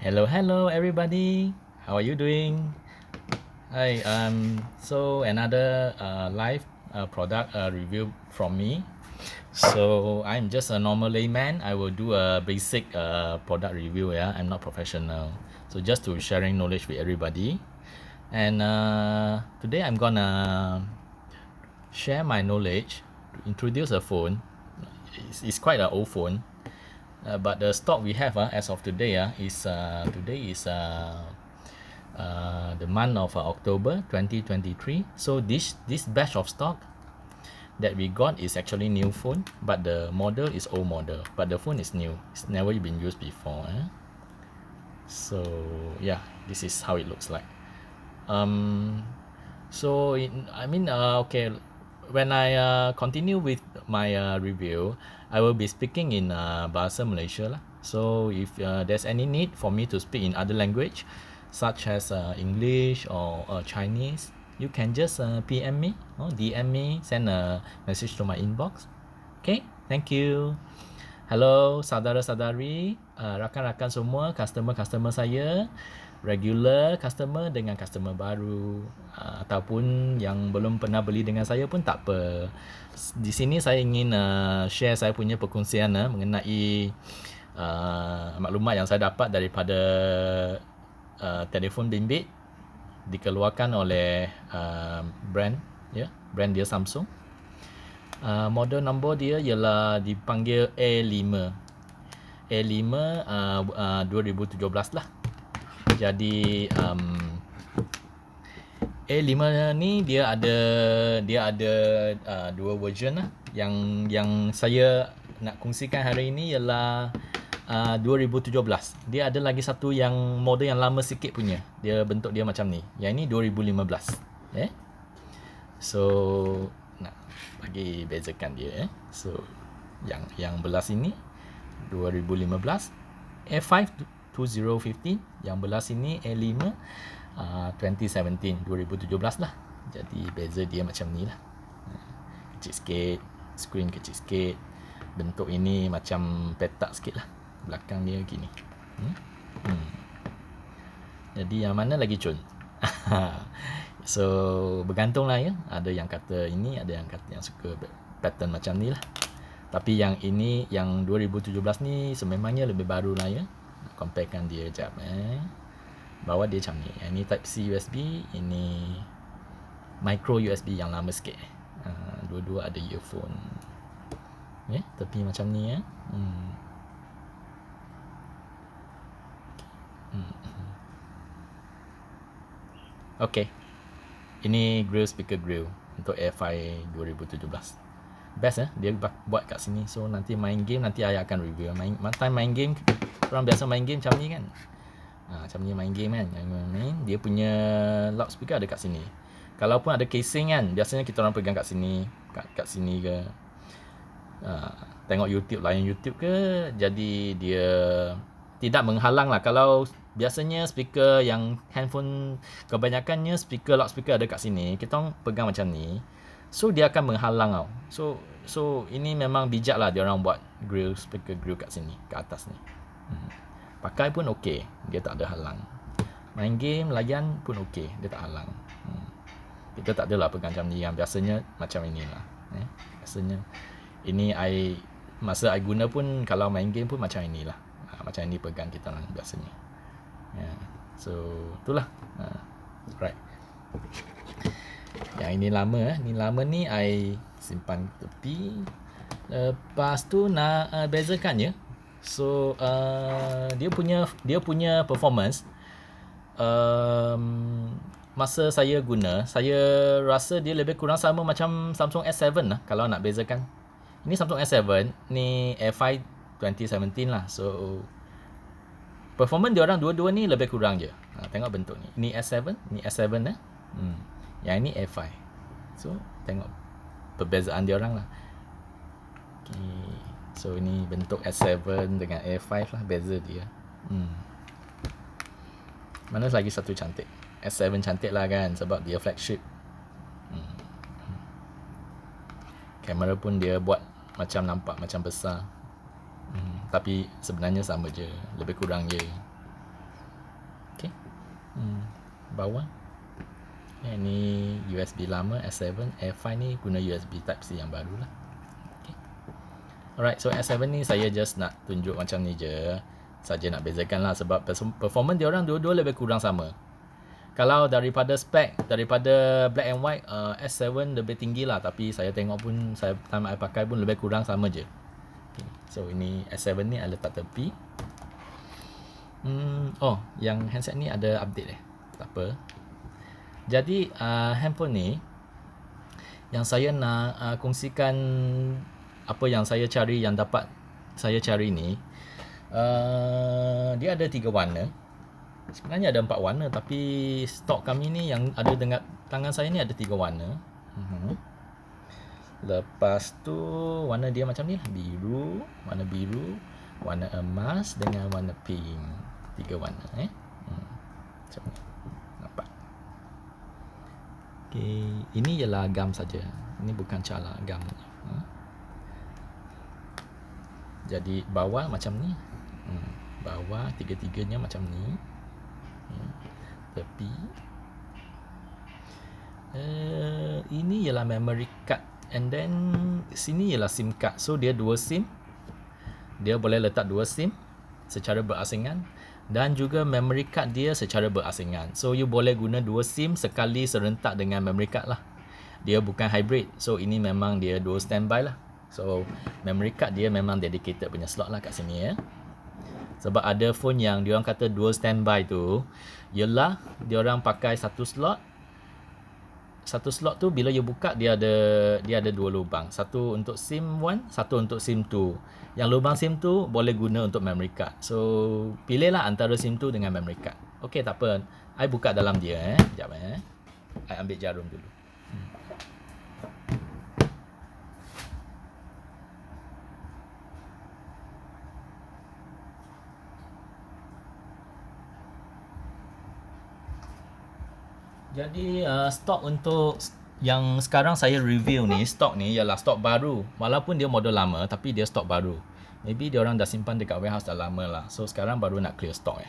Hello, everybody. How are you doing? Hi. So another live product review from me. So I'm just a normal layman. I will do a basic product review. Yeah, I'm not professional. So just to sharing knowledge with everybody. And today I'm gonna share my knowledge to introduce a phone. It's quite an old phone. But the stock we have as of today is the month of October 2023. So this batch of stock that we got is actually new phone, but the model is old model, but the phone is new. It's never been used before. So yeah, this is how it looks like. So okay, when I continue with my review, I will be speaking in Bahasa Malaysia lah. So if there's any need for me to speak in other language, such as English or Chinese, you can just PM me or DM me, send a message to my inbox. Okay, thank you. Hello saudara-saudari, rakan-rakan semua, customer-customer saya, regular customer dengan customer baru, ataupun yang belum pernah beli dengan saya pun tak apa. Di sini saya ingin share saya punya perkongsian mengenai maklumat yang saya dapat daripada telefon bimbit dikeluarkan oleh brand dia Samsung. Model nombor dia ialah dipanggil A5. A5 2017 lah. Jadi A5 ni dia ada dua version lah. Yang saya nak kongsikan hari ini ialah 2017. Dia ada lagi satu yang model yang lama sikit punya. Dia bentuk dia macam ni. Yang ini 2015. So nak bagi bezakan dia. So yang belah sini 2015 A5 2015, yang belah sini A5 2017 lah. Jadi beza dia macam ni lah. Kecil sikit, screen kecil sikit. Bentuk ini macam petak sikit lah. Belakang dia gini. Jadi yang mana lagi cun? So bergantung lah ya. Ada yang kata ini, ada yang kata yang suka pattern macam ni lah. Tapi yang ini, yang 2017 ni sememangnya lebih baru lah ya. Comparekan dia sekejap. Bawah dia macam ni. Ini type C USB, ini micro USB yang lama sikit. Dua-dua ada earphone. Tepi macam ni ya. Okay. Ini grill, speaker grill untuk AirFi 2017. Best dia buat kat sini. So nanti main game, nanti saya akan review. Main game, orang biasa main game macam ni kan. Macam ni main game kan. Dia punya loudspeaker ada kat sini. Kalaupun ada casing kan, biasanya kita orang pegang kat sini, kat sini ke. Tengok YouTube, layan YouTube ke. Jadi dia tidak menghalang lah. Kalau biasanya speaker yang handphone kebanyakannya loudspeaker ada kat sini, kita orang pegang macam ni. So dia akan menghalang tau. So ini memang bijak lah dia orang buat speaker grill kat sini, kat atas ni. Pakai pun okey, dia tak ada halang. Main game, layan pun okey, dia tak halang. Kita tak adalah pegang macam ni, yang biasanya macam inilah. Biasanya ini masa I guna pun kalau main game pun macam inilah. Macam ini pegang kita orang biasanya. So itulah. Right. Yang ini lama ni lama ni I simpan tepi. Lepas tu nak bezakan ya. So dia punya performance masa saya guna, saya rasa dia lebih kurang sama macam Samsung S7 lah kalau nak bezakan. Ini Samsung S7, ni A5 2017 lah. So performance dia orang dua-dua ni lebih kurang je. Tengok bentuk ni. Ini S7, ni S7 lah. Yang ini A5. So tengok perbezaan dia orang lah. Okay. So ini bentuk S7 dengan A5 lah, beza dia. Mana lagi satu cantik? S7 cantik lah kan, sebab dia flagship. Kamera pun dia buat macam nampak macam besar. Tapi sebenarnya sama je, lebih kurang je. bawah. Ini USB lama S7, Air5 ni guna USB Type C yang baru lah. Okay. Alright, so S7 ni saya just nak tunjuk macam ni je. Saja nak bezakan lah sebab performance dia orang dua-dua lebih kurang sama. Kalau daripada spek, daripada black and white, S7 lebih tinggi lah. Tapi saya tengok pun, time I pakai pun lebih kurang sama je. Okay. So ini S7 ni I letak tepi. Oh, yang handset ni ada update tak apa. Jadi handphone ni yang saya nak kongsikan apa yang saya cari, yang dapat saya cari ni, dia ada 3 warna. Sebenarnya ada 4 warna, tapi stok kami ni yang ada dengan tangan saya ni ada 3 warna. Lepas tu warna dia macam ni lah, biru, warna emas dengan warna pink. 3 warna macam ni. Nampak? Okay, ini ialah gam saja. Ini bukan cala gam. Jadi bawah macam ni. Bawah tiga-tiganya macam ni. Tepi. Ini ialah memory card, and then sini ialah SIM card. So dia 2 SIM. Dia boleh letak 2 SIM secara berasingan, dan juga memory card dia secara berasingan. So you boleh guna 2 SIM sekali serentak dengan memory card lah. Dia bukan hybrid. So ini memang dia 2 standby lah. So memory card dia memang dedicated punya slot lah kat sini ya. Sebab ada phone yang diorang kata 2 standby tu, ialah diorang pakai satu slot. Satu slot tu bila you buka dia ada 2 lubang. Satu untuk SIM 1, satu untuk SIM 2. Yang lubang SIM tu boleh guna untuk memory card. So pilihlah antara SIM 2 dengan memory card. Okey, tak apa. I buka dalam dia Sekejap I ambil jarum dulu. Jadi stok untuk yang sekarang saya review ni, stok ni ialah stok baru. Walaupun dia model lama, tapi dia stok baru. Maybe dia orang dah simpan dekat warehouse dah lama lah. So sekarang baru nak clear stok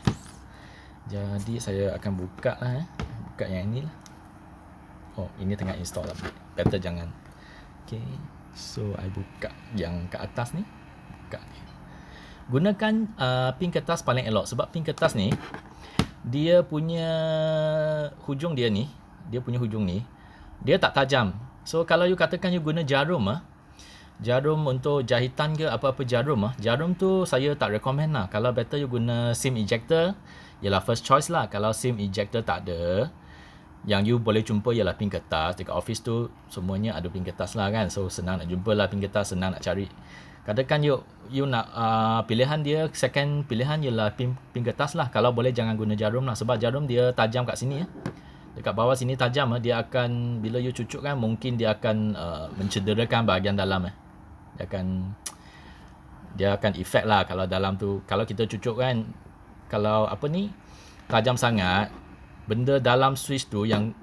Jadi saya akan buka lah Buka yang ini lah. Oh, ini tengah install lah. Better jangan. Okay, so I buka yang ke atas ni. Buka dia. Gunakan pin kertas paling elok. Sebab pin kertas ni dia punya hujung dia ni, dia tak tajam. So kalau you katakan you guna jarum jarum untuk jahitan ke apa-apa jarum tu saya tak recommend lah. Kalau better you guna SIM ejector, ialah first choice lah. Kalau SIM ejector tak ada, yang you boleh jumpa ialah pin kertas. Dekat office tu semuanya ada pin kertas lah kan. So senang nak jumpa lah pin kertas, senang nak cari. Katakan you nak pilihan dia, second pilihan ialah pin kertas lah. Kalau boleh jangan guna jarum lah. Sebab jarum dia tajam kat sini Dekat bawah sini tajam Dia akan, bila you cucuk kan, mungkin dia akan mencederakan bahagian dalam Dia akan efek lah kalau dalam tu. Kalau kita cucuk kan, kalau tajam sangat, benda dalam switch tu yang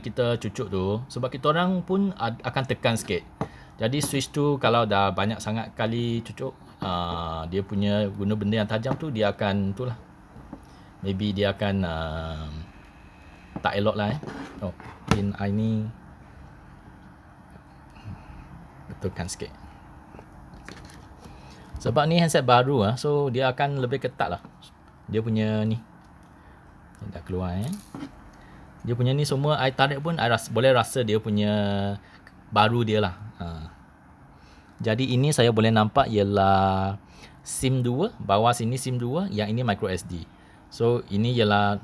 kita cucuk tu, sebab kita orang pun akan tekan sikit. Jadi switch tu kalau dah banyak sangat kali cucuk, dia punya guna benda yang tajam tu, dia akan itulah. Maybe dia akan tak elok lah Oh, pin I ni betulkan sikit. Sebab ni handset baru so dia akan lebih ketat lah. Dia punya ni dah keluar Dia punya ni semua I tarik pun boleh rasa dia punya baru dia lah. Jadi ini saya boleh nampak ialah SIM 2. Bawah sini SIM 2. Yang ini micro SD. So ini ialah,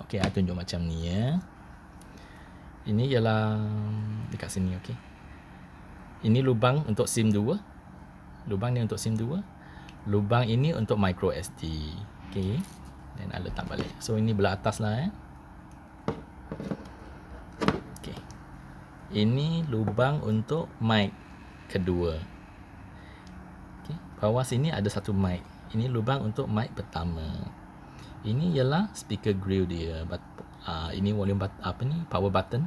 okay, I tunjuk macam ni Ini ialah dekat sini. Okay, ini lubang untuk SIM 2. Lubang ni untuk SIM 2. Lubang ini untuk micro SD. Okay, dan I letak balik. So ini belah atas lah Okay, ini lubang untuk mic kedua. Okay, bawah sini ada satu mic. Ini lubang untuk mic pertama. Ini ialah speaker grill dia. Ini volume power button.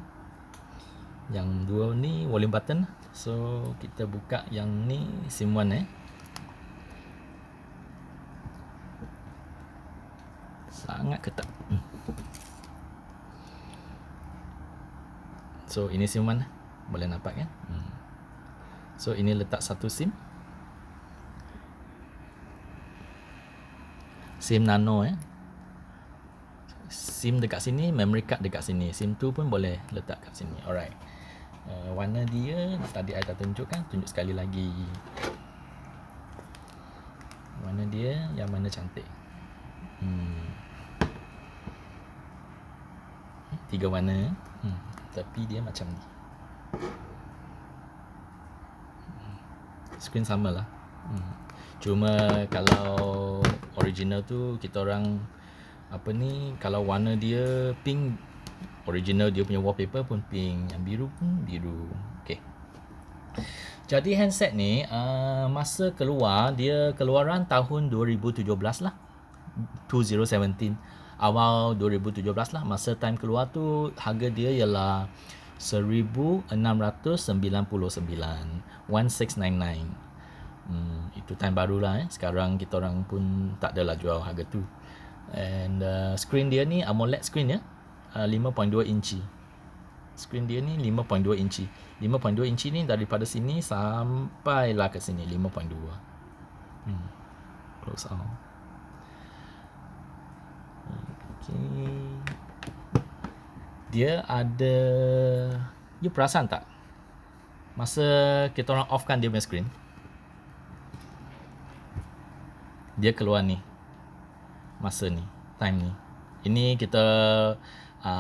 Yang dua ni volume button. So kita buka yang ni SIM 1 sangat ketat. So ini SIM mana? Boleh nampak kan? So ini letak satu SIM. SIM nano SIM dekat sini, memory card dekat sini. SIM tu pun boleh letak kat sini. Alright. Warna dia tadi saya dah tunjukkan, tunjuk sekali lagi. Warna dia yang mana cantik. 3 warna. Tapi dia macam ni. Screen sama lah. Cuma kalau original tu kita orang kalau warna dia pink, original dia punya wallpaper pun pink, yang biru pun biru. Okay. Jadi handset ni masa keluar, dia keluaran tahun 2017 lah. 2017. Awal 2017 lah. Masa time keluar tu harga dia ialah 1699, 1699. Itu time baru lah. Sekarang kita orang pun tak adalah jual harga tu. And screen dia ni AMOLED screen 5.2 inci. Screen dia ni 5.2 inci. 5.2 inci ni daripada sini sampailah ke sini 5.2. Close out. Okay. Dia ada, you perasan tak? Masa kita orang offkan dia punya screen, dia keluar ni. Masa ni, time ni. Ini kita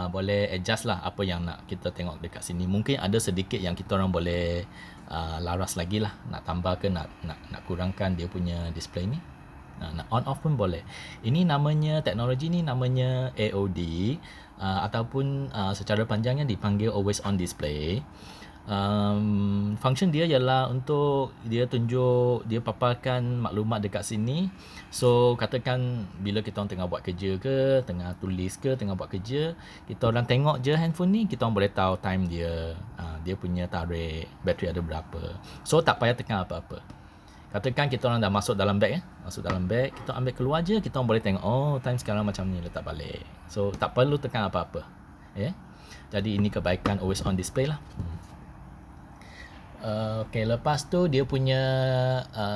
boleh adjust lah apa yang nak kita tengok dekat sini. Mungkin ada sedikit yang kita orang boleh laras lagi lah. Nak tambah ke nak kurangkan dia punya display ni. Nak on off pun boleh. Ini namanya, teknologi ni namanya AOD, ataupun secara panjangnya dipanggil Always On Display. Function dia ialah untuk dia tunjuk, dia paparkan maklumat dekat sini. So katakan bila kita orang tengah buat kerja ke, tengah tulis ke, tengah buat kerja, kita orang tengok je handphone ni, kita orang boleh tahu time dia, dia punya tarikh, bateri ada berapa. So tak payah tekan apa-apa. Katakan kita orang dah masuk dalam beg, masuk dalam beg, kita ambil keluar je, kita orang boleh tengok, oh time sekarang macam ni, letak balik. So tak perlu tekan apa-apa. Jadi ini kebaikan Always On Display lah. Okay, lepas tu dia punya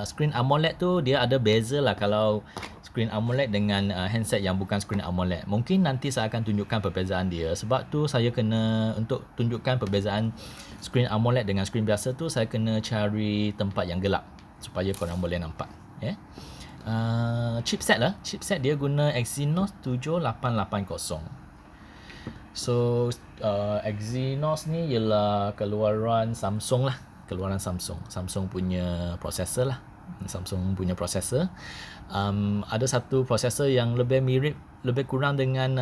screen AMOLED tu dia ada beza lah kalau screen AMOLED dengan handset yang bukan screen AMOLED. Mungkin nanti saya akan tunjukkan perbezaan dia. Sebab tu saya kena, untuk tunjukkan perbezaan screen AMOLED dengan screen biasa tu, saya kena cari tempat yang gelap supaya korang boleh nampak. Chipset lah. Chipset dia guna Exynos 7880. So Exynos ni ialah keluaran Samsung lah. Keluaran Samsung punya prosesor lah. Samsung punya prosesor. Ada satu prosesor yang lebih mirip, lebih kurang dengan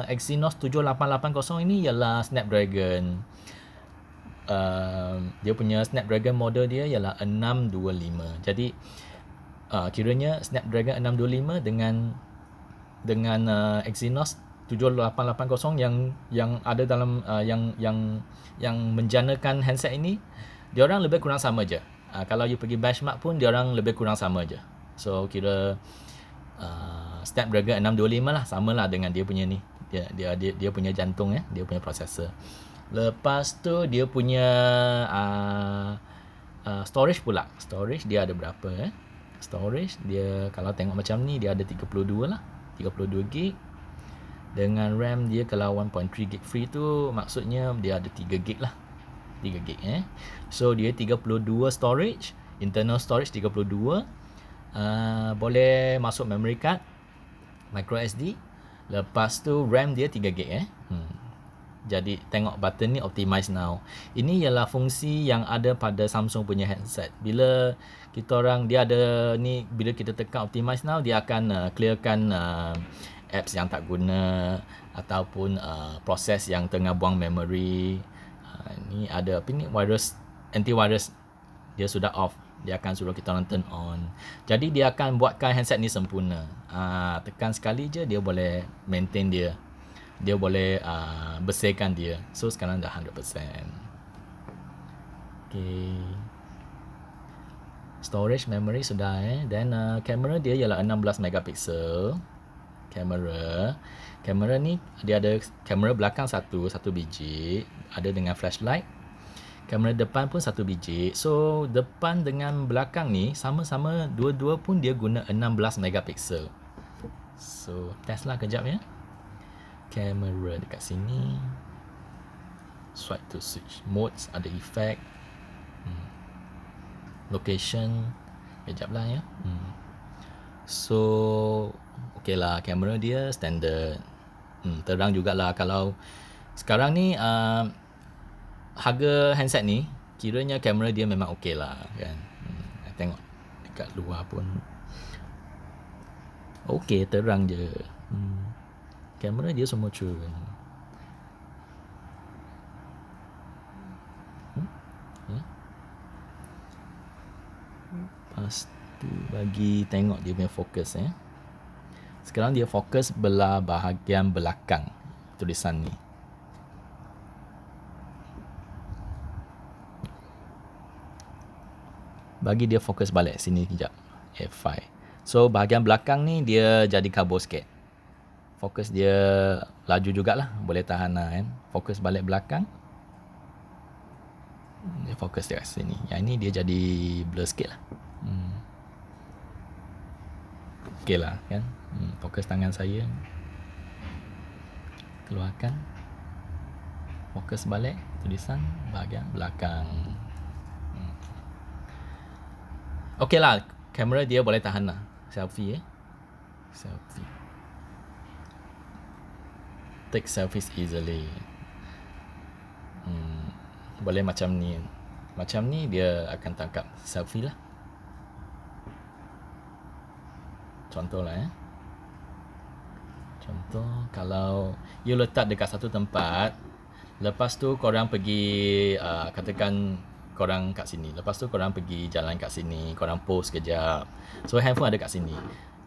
Exynos 7880 ini ialah Snapdragon. Dia punya Snapdragon model dia ialah 625. Jadi kiranya Snapdragon 625 dengan Exynos 7880 yang ada dalam yang menjanakan handset ini, dia orang lebih kurang sama je. Kalau you pergi benchmark pun dia orang lebih kurang sama je. So kira Snapdragon 625 lah, samalah dengan dia punya ni. Dia punya jantung dia punya prosesor. Lepas tu dia punya storage pula. Storage dia ada berapa Storage dia kalau tengok macam ni dia ada 32 lah. 32 gig. Dengan RAM dia kalau 1.3 gig free tu maksudnya dia ada 3 gig lah. 3 gig So dia 32 storage, internal storage 32. Boleh masuk memory card, micro SD. Lepas tu RAM dia 3 gig Jadi tengok button ni optimize now. Ini ialah fungsi yang ada pada Samsung punya handset. Bila kita orang dia ada ni, bila kita tekan optimize now, dia akan clearkan apps yang tak guna ataupun proses yang tengah buang memory. Ni ada apa ni, virus, antivirus dia sudah off, dia akan suruh kita orang turn on. Jadi dia akan buatkan handset ni sempurna. Tekan sekali je dia boleh maintain dia. Dia boleh bersihkan dia. So sekarang dah 100%. Okay. Storage memory sudah Then kamera dia ialah 16 megapixel. kamera. Kamera ni dia ada kamera belakang satu biji, ada dengan flashlight. Kamera depan pun satu biji. So depan dengan belakang ni sama-sama dua-dua pun dia guna 16 megapiksel. So test lah kejap ya. Kamera dekat sini. Swipe to switch modes, ada effect. Location. Kejap lah ya. So okey lah, kamera dia standard. Terang jugalah. Kalau sekarang ni harga handset ni kiranya kamera dia memang okey lah kan. Tengok dekat luar pun okey, terang je. Kamera dia semua cun. Lepas tu bagi tengok dia punya fokus ya. Sekarang dia fokus belah bahagian belakang tulisan ni. Bagi dia fokus balik sini kejap. F5. So bahagian belakang ni dia jadi kabur sikit. Fokus dia laju jugalah. Boleh tahan lah kan. Fokus balik belakang. Dia fokus dekat sini. Yang ini dia jadi blur sikit lah. Okey lah kan. Fokus tangan saya. Keluarkan. Fokus balik tulisan bahagian belakang. Okey lah. Kamera dia boleh tahan lah. Selfie Selfie. Take selfies easily. Boleh macam ni. Macam ni dia akan tangkap selfie lah. Contoh lah Contoh kalau you letak dekat satu tempat, lepas tu korang pergi katakan korang kat sini, lepas tu korang pergi jalan kat sini, korang pose kejap. So handphone ada kat sini.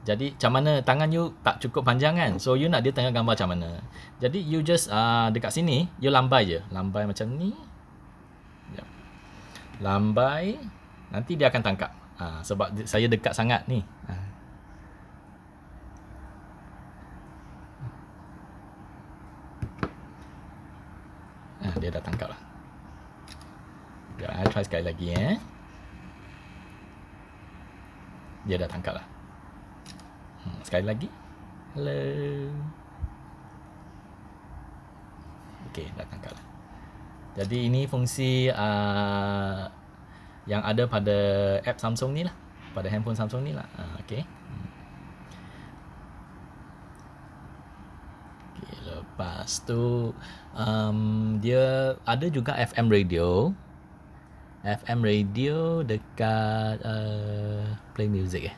Jadi macam mana tangan you tak cukup panjang kan. So you nak dia tengah gambar macam mana. Jadi you just dekat sini you lambai je. Lambai macam ni. Lambai, nanti dia akan tangkap. Sebab saya dekat sangat ni. Dia dah tangkap lah. I try sekali lagi Dia dah tangkap lah. Sekali lagi. Hello. Okay, dah tangkap lah. Jadi ini fungsi yang ada pada app Samsung ni lah. Pada handphone Samsung ni lah. Okay. Lepas tu dia ada juga FM radio. FM radio dekat play music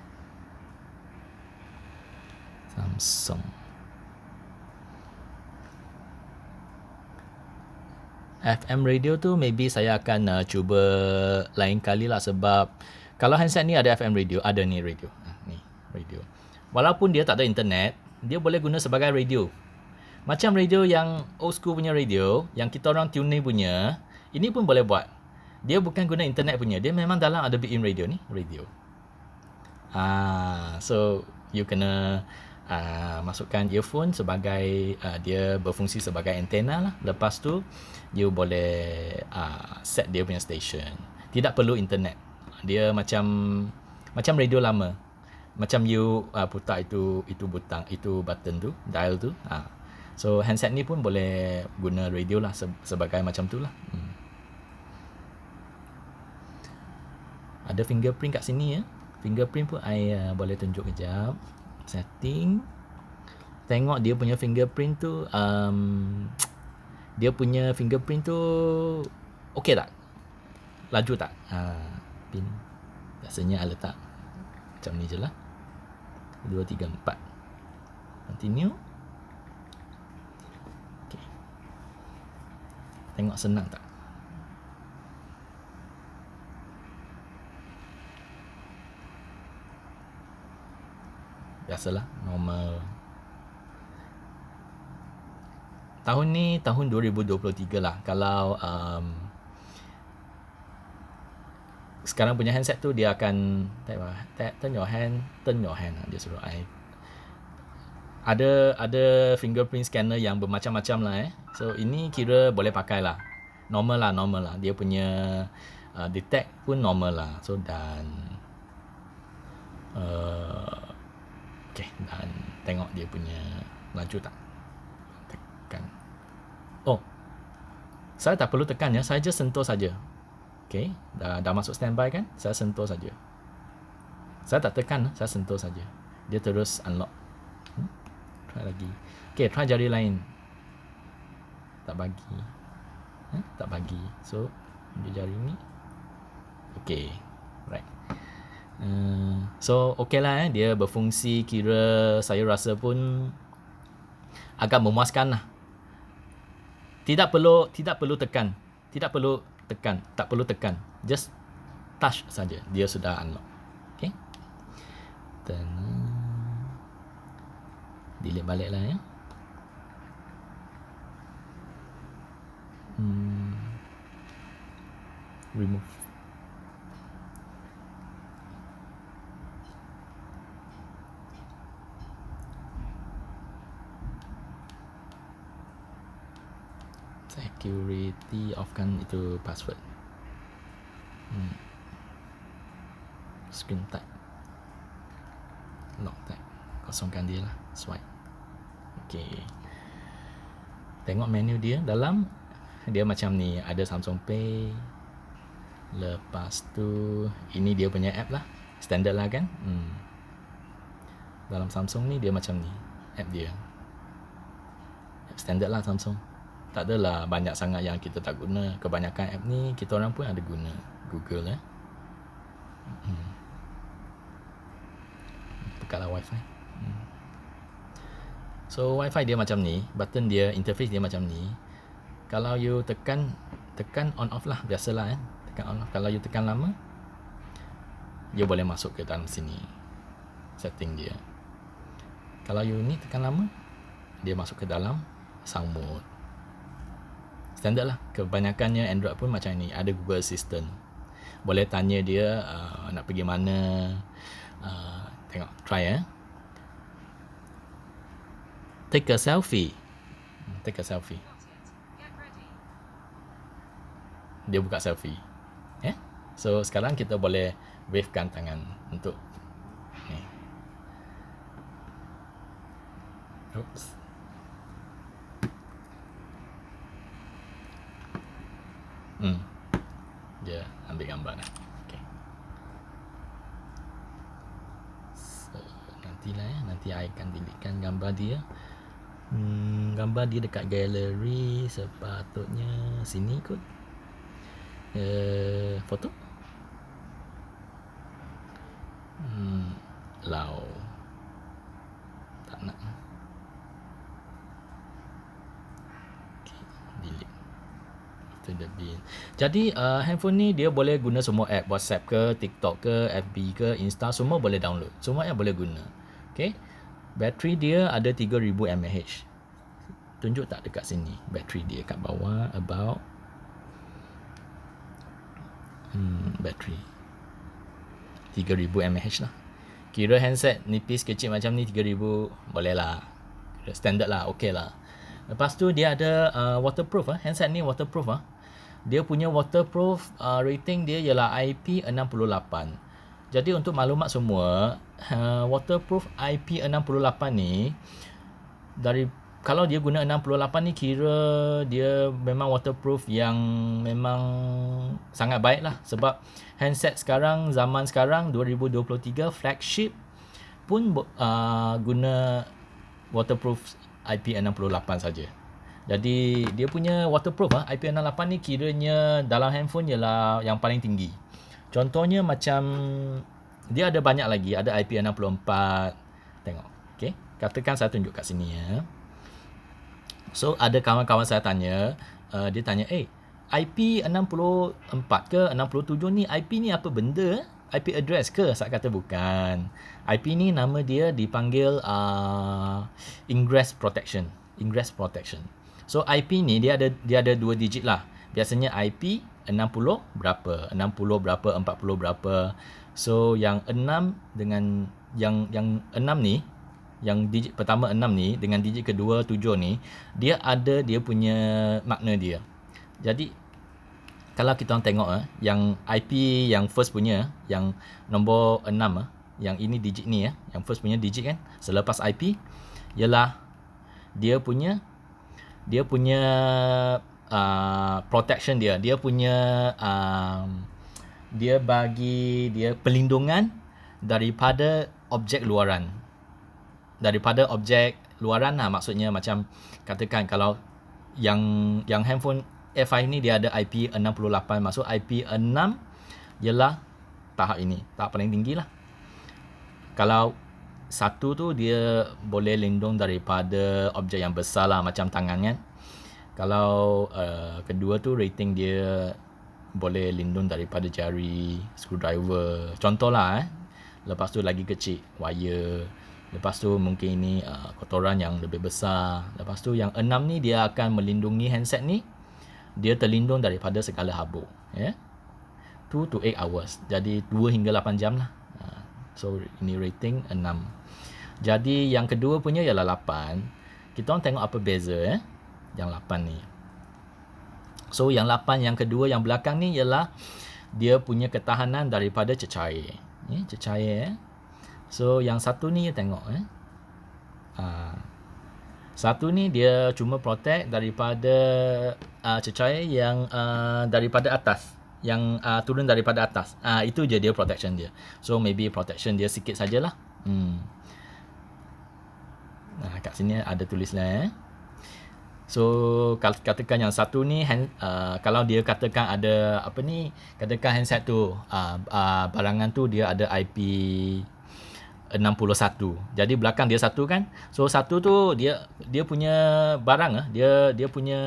Samsung. FM radio tu maybe saya akan cuba lain kali lah, sebab kalau handset ni ada FM radio, ada ni radio. Ni radio. Walaupun dia tak ada internet, dia boleh guna sebagai radio. Macam radio yang old school punya radio, yang kita orang tune punya, ini pun boleh buat. Dia bukan guna internet punya, dia memang dalam ada built-in radio ni, radio. So you kena masukkan earphone sebagai dia berfungsi sebagai antena lah. Lepas tu you boleh set dia punya station. Tidak perlu internet. Dia macam radio lama. Macam you putar itu button tu, dial tu. So handset ni pun boleh guna radio lah sebagai macam tu lah. Ada fingerprint kat sini Fingerprint pun I boleh tunjuk kejap. Setting. Tengok dia punya fingerprint tu dia punya fingerprint tu okey tak? Laju tak? Pin. Biasanya I letak macam ni je lah. 2, 3, 4. Continue. Okay. Tengok senang tak? Biasalah, normal. Tahun ni tahun 2023 lah. Kalau sekarang punya handset tu dia akan turn your hand. Dia suruh ada fingerprint scanner yang bermacam-macam lah So ini kira boleh pakai lah. Normal lah. Dia punya detect pun normal lah. So dan okay, dan tengok dia punya laju tak. Tekan. Oh, saya tak perlu tekan ya. Saya just sentuh saja. Okay, dah masuk standby kan? Saya sentuh saja. Saya tak tekan, saya sentuh saja. Dia terus unlock. Try lagi. Okay, try jari lain. Tak bagi. Tak bagi. So, dia jari ni. Okay, right. So, okay lah dia berfungsi, kira saya rasa pun agak memuaskan lah. Tidak perlu tekan. Tak perlu tekan. Just touch saja. Dia sudah unlock. Okay. Dan delete balik lah ya. Remove. Security off kan itu password. Screen tag. Lock tag. Kosongkan dia lah. Swipe. Okay. Tengok menu dia dalam. Dia macam ni. Ada Samsung Pay. Lepas tu ini dia punya app lah. Standard lah kan. Dalam Samsung ni dia macam ni. App dia. App standard lah Samsung. Tak adalah banyak sangat yang kita tak guna. Kebanyakan app ni kita orang pun ada guna. Google Bukalah Wi-Fi. So Wi-Fi dia macam ni. Button dia, interface dia macam ni. Kalau you tekan on off lah. Biasalah tekan on off. Kalau you tekan lama, dia boleh masuk ke dalam sini. Setting dia. Kalau you ni tekan lama, dia masuk ke dalam sound mode. Standard lah. Kebanyakannya Android pun macam ni. Ada Google Assistant. Boleh tanya dia nak pergi mana. Tengok, try Take a selfie. Dia buka selfie. So sekarang kita boleh wavekan tangan untuk ni. Oops. Dia ambil gambar dah. Okay. So, nanti I akan deletekan gambar dia. Gambar dia dekat galeri. Sepatutnya sini kot. Foto. Lau. Tak nak. Okay, delete. Itu the bin. Jadi handphone ni dia boleh guna semua app. WhatsApp ke, TikTok ke, FB ke, Insta, semua boleh download. Semua app boleh guna. Okay. Bateri dia ada 3000 mAh. Tunjuk tak dekat sini. Bateri dia kat bawah about bateri 3000 mAh lah. Kira handset nipis kecil macam ni 3000 boleh lah. Kira standard lah, okay lah. Lepas tu dia ada waterproof handset ni waterproof Dia punya waterproof rating dia ialah IP68. Jadi untuk maklumat semua, waterproof IP68 ni kalau dia guna 68 ni kira dia memang waterproof yang memang sangat baik lah. Sebab handset sekarang, zaman sekarang 2023 flagship pun guna waterproof IP68 saja. Jadi dia punya waterproof IP68 ni kiranya dalam handphone ialah yang paling tinggi. Contohnya macam dia ada banyak lagi, ada IP64. Tengok. Okey, katakan saya tunjuk kat sini So ada kawan-kawan saya tanya, dia tanya, IP64 ke 67 ni, IP ni apa benda? IP address ke? Saya kata bukan. IP ni nama dia dipanggil ingress protection. So IP ni dia ada 2 digit lah. Biasanya IP 60 berapa, 40 berapa. So yang 6 dengan yang 6 ni yang digit pertama 6 ni dengan digit kedua 7 ni, dia ada dia punya makna dia. Jadi kalau kita orang tengok yang IP yang first punya, yang nombor 6 yang ini digit ni yang first punya digit kan, selepas IP ialah dia punya protection dia. Dia punya dia bagi dia perlindungan daripada objek luaran. Daripada objek luaran lah, maksudnya macam katakan kalau yang handphone F5 ni dia ada IP 68, maksud IP 6 ialah tahap ini, tahap paling tinggi lah. Kalau satu tu dia boleh lindung daripada objek yang besar lah, macam tangan kan. Kalau kedua tu rating dia boleh lindung daripada jari, screwdriver, contohlah Lepas tu lagi kecil, wire. Lepas tu mungkin ini kotoran yang lebih besar. Lepas tu yang 6 ni dia akan melindungi handset ni, dia terlindung daripada segala habuk, 2 to 8 hours. Jadi 2 hingga 8 jam lah. So ini rating 6. Jadi yang kedua punya ialah 8. Kita orang tengok apa beza yang 8 ni. So yang 8 yang kedua yang belakang ni ialah dia punya ketahanan daripada cecair. Cecair. So yang satu ni tengok satu ni dia cuma protect daripada cecair yang daripada atas, yang turun daripada atas. Itu je dia protection dia. So maybe protection dia sikit sajalah. Kat sini ada tulislah So katakan yang satu ni kalau dia katakan ada apa ni, katakan handset tu barangan tu dia ada IP 61. Jadi belakang dia satu kan. So satu tu dia punya barang dia punya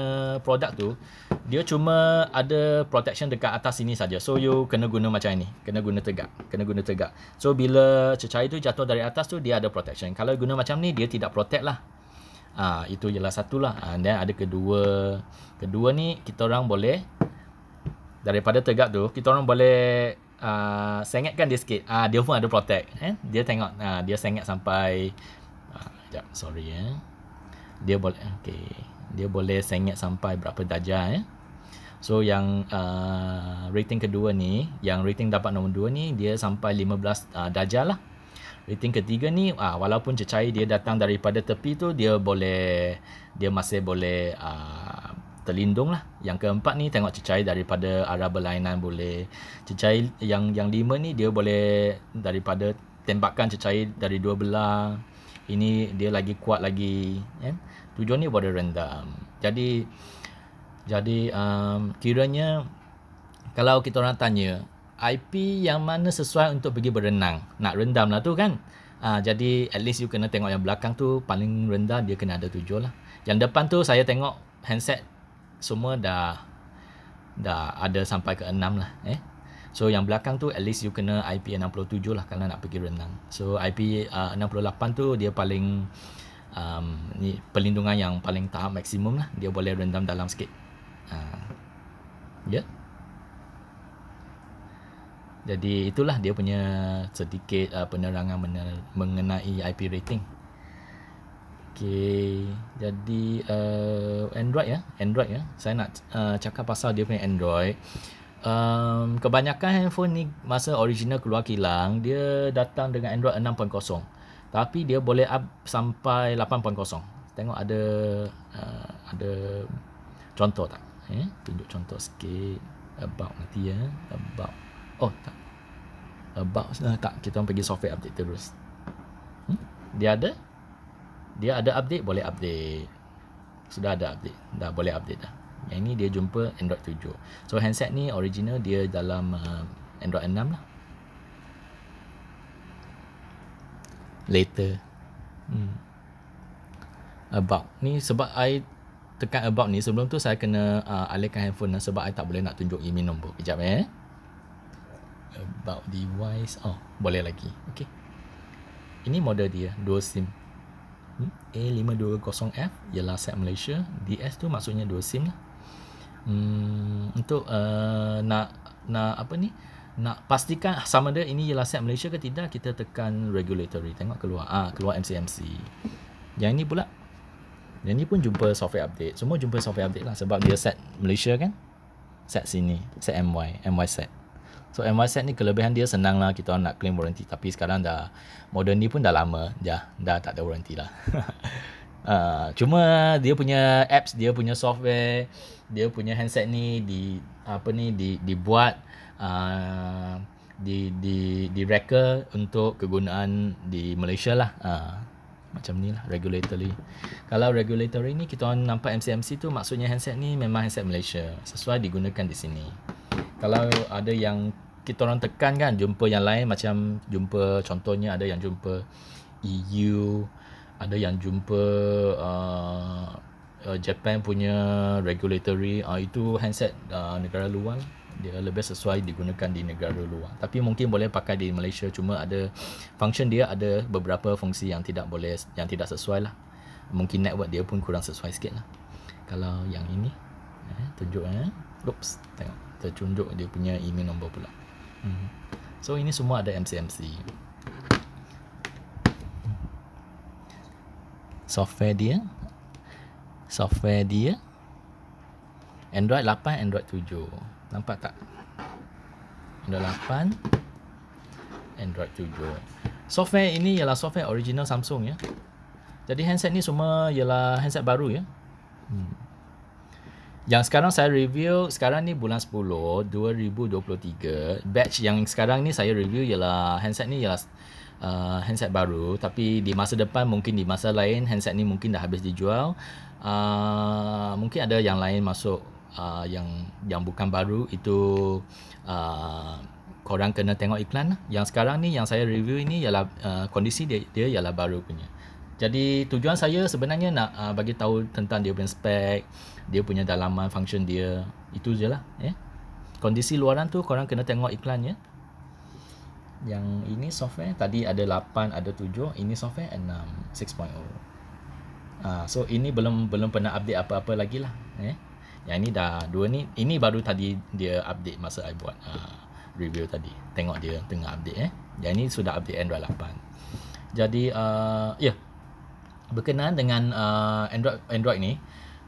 produk tu dia cuma ada protection dekat atas sini saja. So you kena guna macam ini, kena guna tegak. So bila cecair tu jatuh dari atas tu dia ada protection. Kalau guna macam ni dia tidak protect lah. Itu ialah satulah. Dan ada kedua ni kita orang boleh daripada tegak tu kita orang boleh sengatkan dia sikit. Dia pun ada protect. Dia tengok dia sengat sampai sekejap, sorry dia boleh dia boleh sengat sampai berapa darjah So yang rating kedua ni, yang rating dapat nombor 2 ni dia sampai 15 darjah lah. Rating ketiga ni walaupun cecair dia datang daripada tepi tu dia masih boleh terlindung lah. Yang keempat ni tengok cecair daripada arah berlainan boleh. Cecair yang 5 ni dia boleh daripada tembakan cecair dari dua belah. Ini dia lagi kuat lagi. 7 ni boleh rendam. Jadi kiranya kalau kita orang tanya IP yang mana sesuai untuk pergi berenang, nak rendam lah tu kan. Jadi at least you kena tengok yang belakang tu paling rendah dia kena ada 7 lah. Yang depan tu saya tengok handset semua dah ada sampai ke 6 lah. So yang belakang tu at least you kena IP 67 lah kalau nak pergi renang. So IP 68 tu dia paling ni perlindungan yang paling tahap maksimum lah. Dia boleh rendam dalam sikit. Jadi itulah dia punya sedikit penerangan mengenai IP rating. Jadi Android saya nak cakap pasal dia punya Android. Kebanyakan handphone ni masa original keluar kilang dia datang dengan Android 6.0, tapi dia boleh up sampai 8.0. Tengok ada contoh tak? Tunjuk contoh sikit. About nanti about. Tak. About tak, kita pergi software update terus. Dia ada update, boleh update. Sudah ada update, dah boleh update dah. Yang ini dia jumpa Android 7. So handset ni original dia dalam Android 6 lah. Later. About ni sebab I tekan about ni, sebelum tu saya kena alihkan handphone sebab I tak boleh nak tunjuk email nombor. Kejap About device. Boleh lagi. Okey. Ini model dia, dual SIM. A520F ialah set Malaysia. DS tu maksudnya dual SIM lah. Untuk nak apa ni? Nak pastikan sama ada ini ialah set Malaysia ke tidak, kita tekan regulatory. Tengok keluar. Keluar MCMC. Yang ini pula. Yang ni pun jumpa software update. Semua jumpa software update lah sebab dia set Malaysia kan. Set sini. Set MY set. So MY set ni kelebihan dia senang lah kita nak claim warranty. Tapi sekarang dah model ni pun dah lama. Dah tak ada warranty lah. Cuma dia punya apps, dia punya software, dia punya handset ni dibuat direka untuk kegunaan di Malaysia lah. Macam ni lah regulatory. Kalau regulatory ni kita orang nampak MCMC tu maksudnya handset ni memang handset Malaysia, sesuai digunakan di sini. Kalau ada yang kita orang tekan kan, jumpa yang lain macam jumpa contohnya ada yang jumpa EU, ada yang jumpa Japan punya regulatory, itu handset negara luar, dia lebih sesuai digunakan di negara luar. Tapi mungkin boleh pakai di Malaysia, cuma ada function dia ada beberapa fungsi yang tidak boleh, yang tidak sesuai lah. Mungkin network dia pun kurang sesuai sikit lah. Kalau yang ini tunjuk oops, tengok tertunjuk dia punya email number pula. So ini semua ada MCMC. Software dia Android 8, Android 7. Nampak tak? Android 8, Android 7. Software ini ialah software original Samsung ya. Jadi handset ni semua ialah handset baru ya. Yang sekarang saya review, sekarang ni bulan 10 2023. Batch yang sekarang ni saya review ialah handset ni ialah handset baru. Tapi di masa depan, mungkin di masa lain handset ni mungkin dah habis dijual. Mungkin ada yang lain masuk yang bukan baru. Itu korang kena tengok iklan lah. Yang sekarang ni yang saya review ini ialah kondisi dia ialah baru punya. Jadi tujuan saya sebenarnya nak bagi tahu tentang dia punya spek, dia punya dalaman, function dia. Itu je lah. Kondisi luaran tu korang kena tengok iklan ya. Yang ini software tadi ada 8, ada 7. Ini software 6, 6.0. So ini belum pernah update apa-apa lagi lah. Yang ini dah 2 ni. Ini baru tadi dia update masa I buat review tadi. Tengok dia tengah update Yang ini sudah update Android 8. Jadi berkenaan dengan Android ni,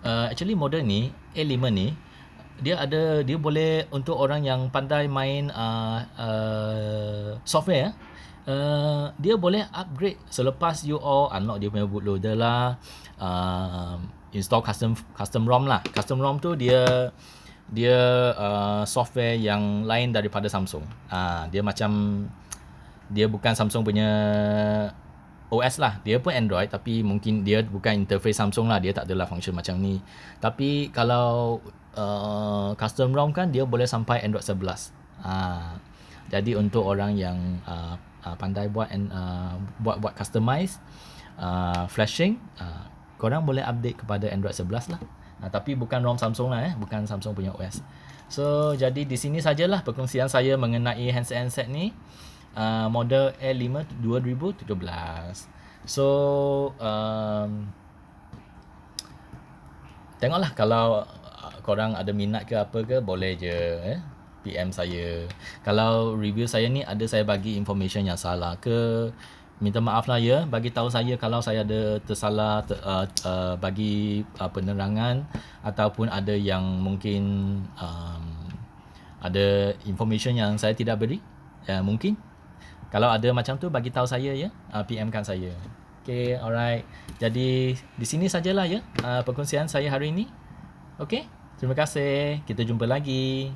actually model ni A5 ni dia boleh untuk orang yang pandai main software. Dia boleh upgrade selepas you all unlock dia punya bootloader lah, install custom ROM lah. Custom ROM tu dia software yang lain daripada Samsung. Dia macam, dia bukan Samsung punya OS lah. Dia pun Android tapi mungkin dia bukan interface Samsung lah. Dia tak adalah function macam ni. Tapi kalau custom ROM kan dia boleh sampai Android 11. Jadi untuk orang yang pandai buat customize flashing, korang boleh update kepada Android 11 lah. Tapi bukan ROM Samsung lah bukan Samsung punya OS. So jadi di sini sajalah perkongsian saya mengenai handset ni. Model A5 2017. So tengoklah kalau korang ada minat ke apa ke, boleh je PM saya. Kalau review saya ni ada saya bagi information yang salah ke, minta maaf lah ya. Bagi tahu saya kalau saya ada tersalah, bagi penerangan, ataupun ada yang mungkin ada information yang saya tidak beri, mungkin. Kalau ada macam tu bagi tahu saya ya, PM kan saya. Okay, alright. Jadi di sini sajalah ya perkongsian saya hari ini. Okay, terima kasih. Kita jumpa lagi.